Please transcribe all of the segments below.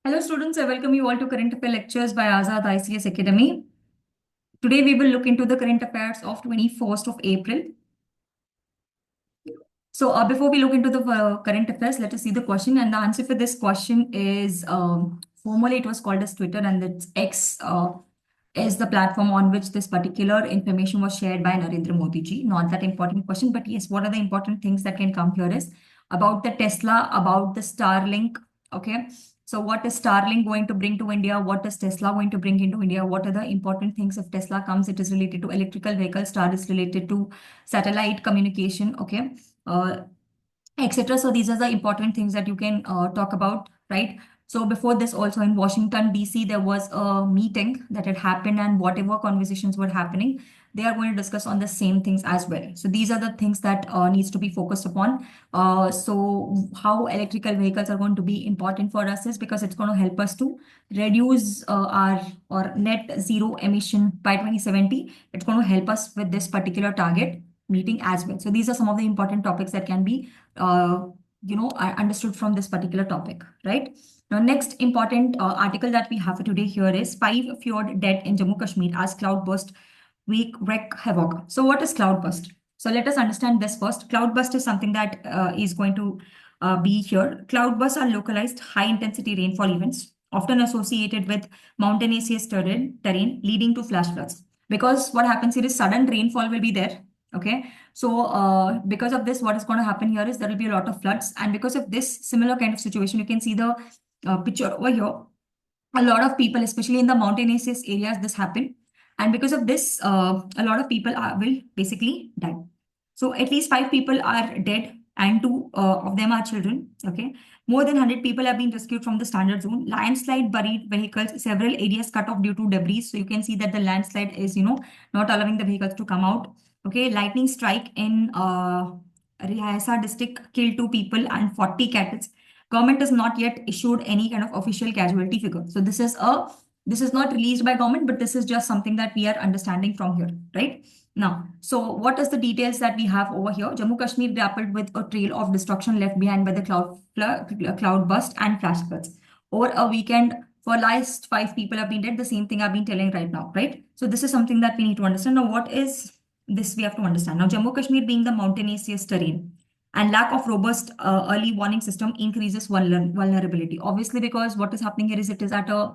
Hello students, I welcome you all to Current Affair Lectures by Azad ICS Academy. Today we will look into the current affairs of 21st of April. So before we look into the current affairs, let us see the question, and the answer for this question is formerly it was called as Twitter, and it's X is the platform on which this particular information was shared by Narendra Modi ji. Not that important question, but yes, what are the important things that can come here is about the Tesla, about the Starlink. Okay, so what is Starlink going to bring to India? What is Tesla going to bring into India? What are the important things if Tesla comes? It is related to electrical vehicles. Star is related to satellite communication. Okay, uh, etc. So these are the important things that you can talk about, right? So before this, also in Washington DC, there was a meeting that had happened, and whatever conversations were happening, they are going to discuss on the same things as well. So these are the things that needs to be focused upon. So how electrical vehicles are going to be important for us is because it's going to help us to reduce our or net zero emission by 2070. It's going to help us with this particular target meeting as well. So these are some of the important topics that can be uh, understood from this particular topic, right? Now, next important article that we have for today here is 5 fjord dead in Jammu Kashmir as cloudburst wreak havoc. So what is cloudburst? So let us understand this first. Cloudburst is something that is going to be here. Cloudbursts are localized high intensity rainfall events, often associated with mountainous terrain leading to flash floods. Because what happens here is sudden rainfall will be there. Okay, so because of this, what is going to happen here is there will be a lot of floods, and because of this similar kind of situation, you can see the picture over here. A lot of people, especially in the mountainous areas, this happen, and because of this, a lot of people will basically die. So at least 5 people are dead, and two of them are children. Okay, more than 100 people have been rescued from the standard zone. Landslide buried vehicles, several areas cut off due to debris. So you can see that the landslide is, not allowing the vehicles to come out. Okay, lightning strike in Rihasa district killed 2 people and 40 cattle. Government has not yet issued any kind of official casualty figure. So this is not released by government, but this is just something that we are understanding from here, right? Now, so what is the details that we have over here? Jammu Kashmir grappled with a trail of destruction left behind by the cloud burst and flash floods. Over a weekend, for last 5 people have been dead. The same thing I've been telling right now, right? So this is something that we need to understand. Now, what is this we have to understand? Now, Jammu Kashmir being the mountainous terrain and lack of robust early warning system increases vulnerability. Obviously, because what is happening here is it is at a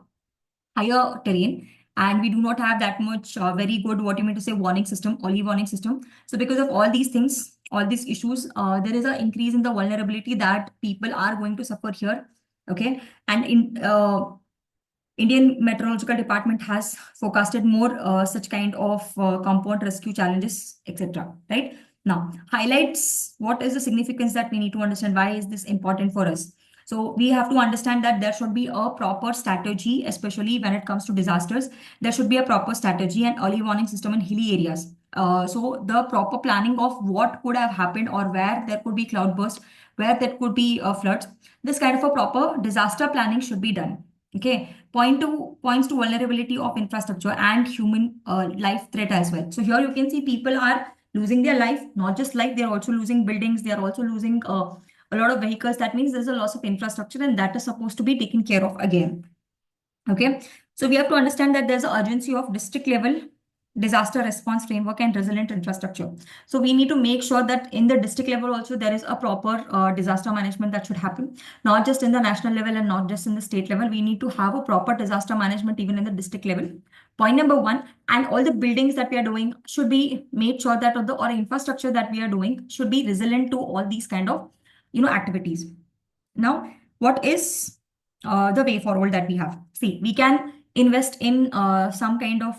higher terrain, and we do not have that much very good, what you mean to say, warning system, early warning system. So because of all these things, all these issues, there is an increase in the vulnerability that people are going to suffer here. Okay, and in Indian Meteorological Department has forecasted more such kind of compound rescue challenges, etc. Right now, highlights what is the significance that we need to understand. Why is this important for us? So we have to understand that there should be a proper strategy, especially when it comes to disasters. There should be a proper strategy and early warning system in hilly areas. So the proper planning of what could have happened or where there could be cloudburst, where there could be floods. This kind of a proper disaster planning should be done. Okay, points to vulnerability of infrastructure and human life threat as well. So here you can see people are losing their life, not just life, they're also losing buildings, they are also losing a lot of vehicles. That means there's a loss of infrastructure, and that is supposed to be taken care of again. Okay, so we have to understand that there's an urgency of district level disaster response framework and resilient infrastructure. So we need to make sure that in the district level also there is a proper disaster management that should happen, not just in the national level and not just in the state level. We need to have a proper disaster management even in the district level. Point number one, and all the buildings that we are doing should be made sure that or infrastructure that we are doing should be resilient to all these kind of activities. Now, what is the way forward that we have? See, we can invest in some kind of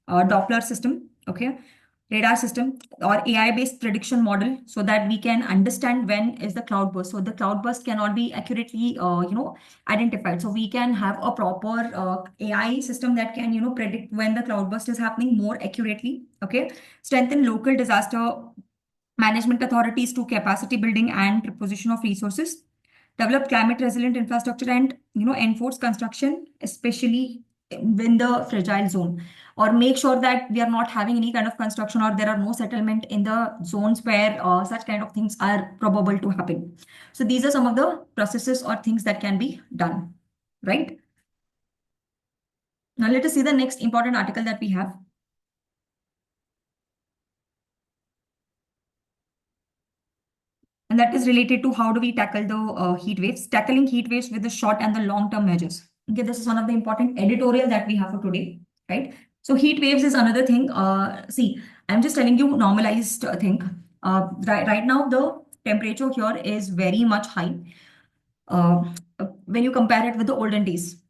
Doppler system, okay, radar system or AI-based prediction model, so that we can understand when is the cloudburst. So the cloudburst cannot be accurately, identified. So we can have a proper AI system that can, predict when the cloudburst is happening more accurately. Okay, strengthen local disaster management authorities to capacity building and reposition of resources, develop climate resilient infrastructure, and enforce construction, especially in the fragile zone, or make sure that we are not having any kind of construction or there are no settlement in the zones where such kind of things are probable to happen. So these are some of the processes or things that can be done. right? Now let us see the next important article that we have. And that is related to how do we tackle the heat waves, tackling heat waves with the short and the long term measures. Okay, this is one of the important editorial that we have for today, right? So heat waves is another thing. See, I'm just telling you normalized thing. Right now, the temperature here is very much high uh, when you compare it with the olden days.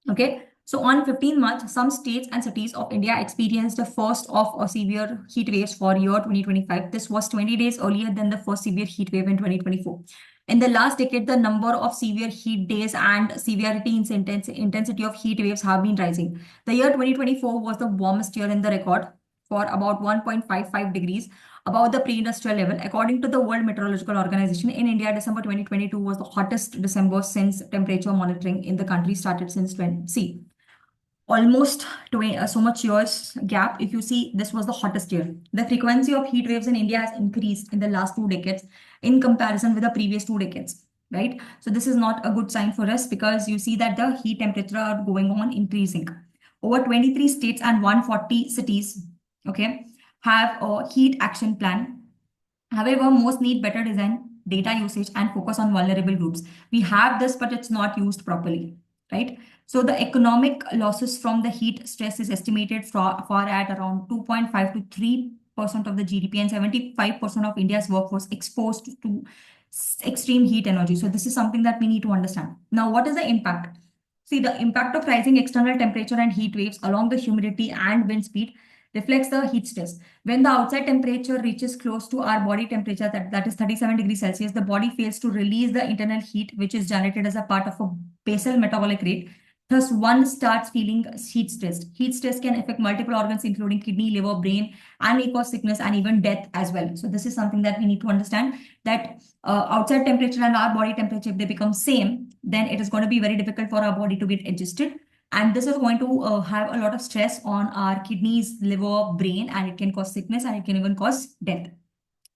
Okay, so on 15 March, some states and cities of India experienced the first of a severe heat waves for year 2025. This was 20 days earlier than the first severe heat wave in 2024. In the last decade, the number of severe heat days and severity in intensity of heat waves have been rising. The year 2024 was the warmest year in the record for about 1.55 degrees above the pre-industrial level. According to the World Meteorological Organization, in India, December 2022 was the hottest December since temperature monitoring in the country started since 20. See, almost 20, so much years gap. If you see, this was the hottest year. The frequency of heat waves in India has increased in the last 2 decades in comparison with the previous 2 decades. Right. So this is not a good sign for us because you see that the heat temperature are going on increasing. Over 23 states and 140 cities, okay, have a heat action plan. However, most need better design, data usage, and focus on vulnerable groups. We have this, but it's not used properly, right? So the economic losses from the heat stress is estimated for at around 2.5 to 3% of the GDP, and 75% of India's workforce exposed to extreme heat energy. So this is something that we need to understand. Now, what is the impact? See, the impact of rising external temperature and heat waves along the humidity and wind speed reflects the heat stress. When the outside temperature reaches close to our body temperature, that is 37 degrees Celsius, the body fails to release the internal heat, which is generated as a part of a basal metabolic rate. Thus, one starts feeling heat stressed. Heat stress can affect multiple organs, including kidney, liver, brain, and may cause sickness and even death as well. So, this is something that we need to understand that outside temperature and our body temperature, if they become same, then it is going to be very difficult for our body to get adjusted. And this is going to have a lot of stress on our kidneys, liver, brain, and it can cause sickness and it can even cause death.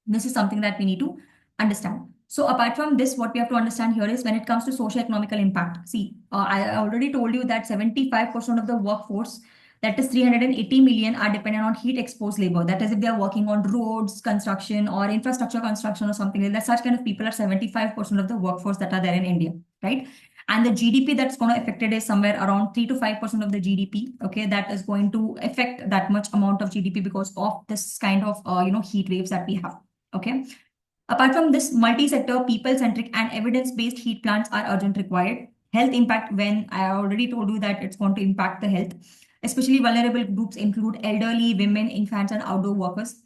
This is something that we need to understand. So apart from this, what we have to understand here is when it comes to socio-economical impact. See, I already told you that 75% of the workforce, that is 380 million, are dependent on heat exposed labor. That is if they are working on roads, construction, or infrastructure construction or something like that. Such kind of people are 75% of the workforce that are there in India, right? And the GDP that's going to affect it is somewhere around 3 to 5% of the GDP. Okay, that is going to affect that much amount of GDP because of this kind of heat waves that we have. Okay. Apart from this, multi-sector, people-centric, and evidence-based heat plants are urgent required. Health impact, when I already told you that it's going to impact the health, especially vulnerable groups include elderly, women, infants, and outdoor workers.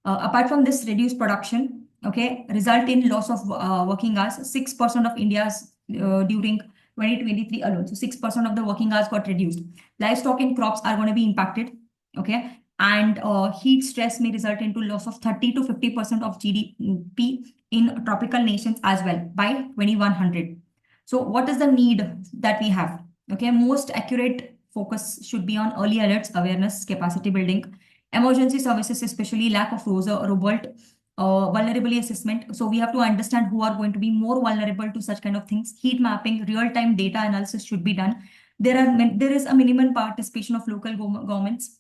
Apart from this, reduced production, okay, result in loss of working hours. 6% of India's during 2023 alone. So 6% of the working hours got reduced. Livestock and crops are going to be impacted, okay, and heat stress may result into loss of 30 to 50% of GDP in tropical nations as well by 2100. So what is the need that we have? Okay, most accurate focus should be on early alerts, awareness, capacity building, emergency services, especially lack of robust vulnerability assessment. So we have to understand who are going to be more vulnerable to such kind of things. Heat mapping, real-time data analysis should be done. There is a minimum participation of local governments,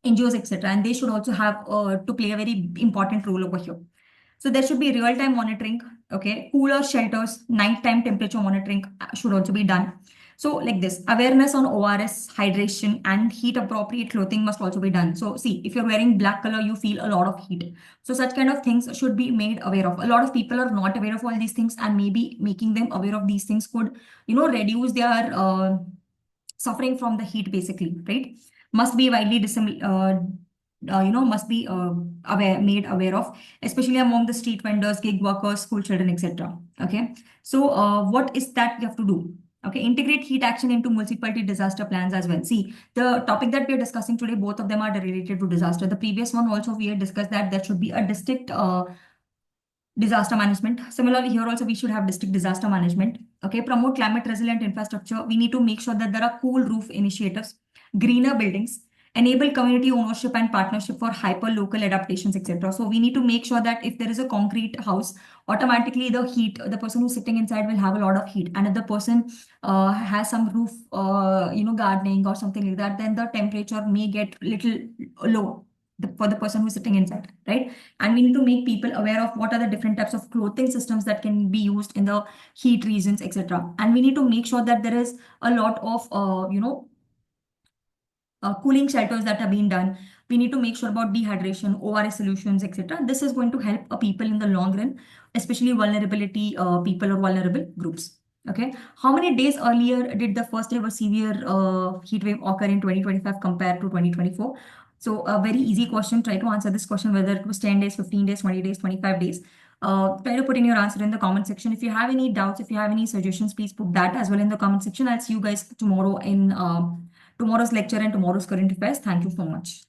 NGOs, etc., and they should also have to play a very important role over here. So there should be real-time monitoring. Okay, cooler shelters, nighttime temperature monitoring should also be done. So like this, awareness on ORS, hydration, and heat appropriate clothing must also be done. So see, if you're wearing black color, you feel a lot of heat. So such kind of things should be made aware of. A lot of people are not aware of all these things, and maybe making them aware of these things could, reduce their suffering from the heat basically, right? Must be widely must be made aware of, especially among the street vendors, gig workers, school children, etc. Okay, so what is that you have to do? Okay, integrate heat action into municipality disaster plans as well. See, the topic that we are discussing today, both of them are related to disaster. The previous one also we had discussed that there should be a district disaster management. Similarly, here also we should have district disaster management. Okay, promote climate resilient infrastructure. We need to make sure that there are cool roof initiatives, greener buildings, enable community ownership and partnership for hyper local adaptations, etc. So we need to make sure that if there is a concrete house, automatically the person who's sitting inside will have a lot of heat, and if the person has some roof gardening or something like that, then the temperature may get little low for the person who's sitting inside, right? And we need to make people aware of what are the different types of clothing systems that can be used in the heat regions, etc. And we need to make sure that there is a lot of cooling shelters that are being done. We need to make sure about dehydration, ORS solutions, etc. This is going to help people in the long run, especially vulnerability people or vulnerable groups. Okay, how many days earlier did the first ever severe heat wave occur in 2025 compared to 2024? So a very easy question. Try to answer this question whether it was 10 days, 15 days, 20 days, 25 days. Try to put in your answer in the comment section. If you have any doubts, if you have any suggestions, please put that as well in the comment section. I'll see you guys tomorrow in tomorrow's lecture and tomorrow's current affairs. Thank you so much.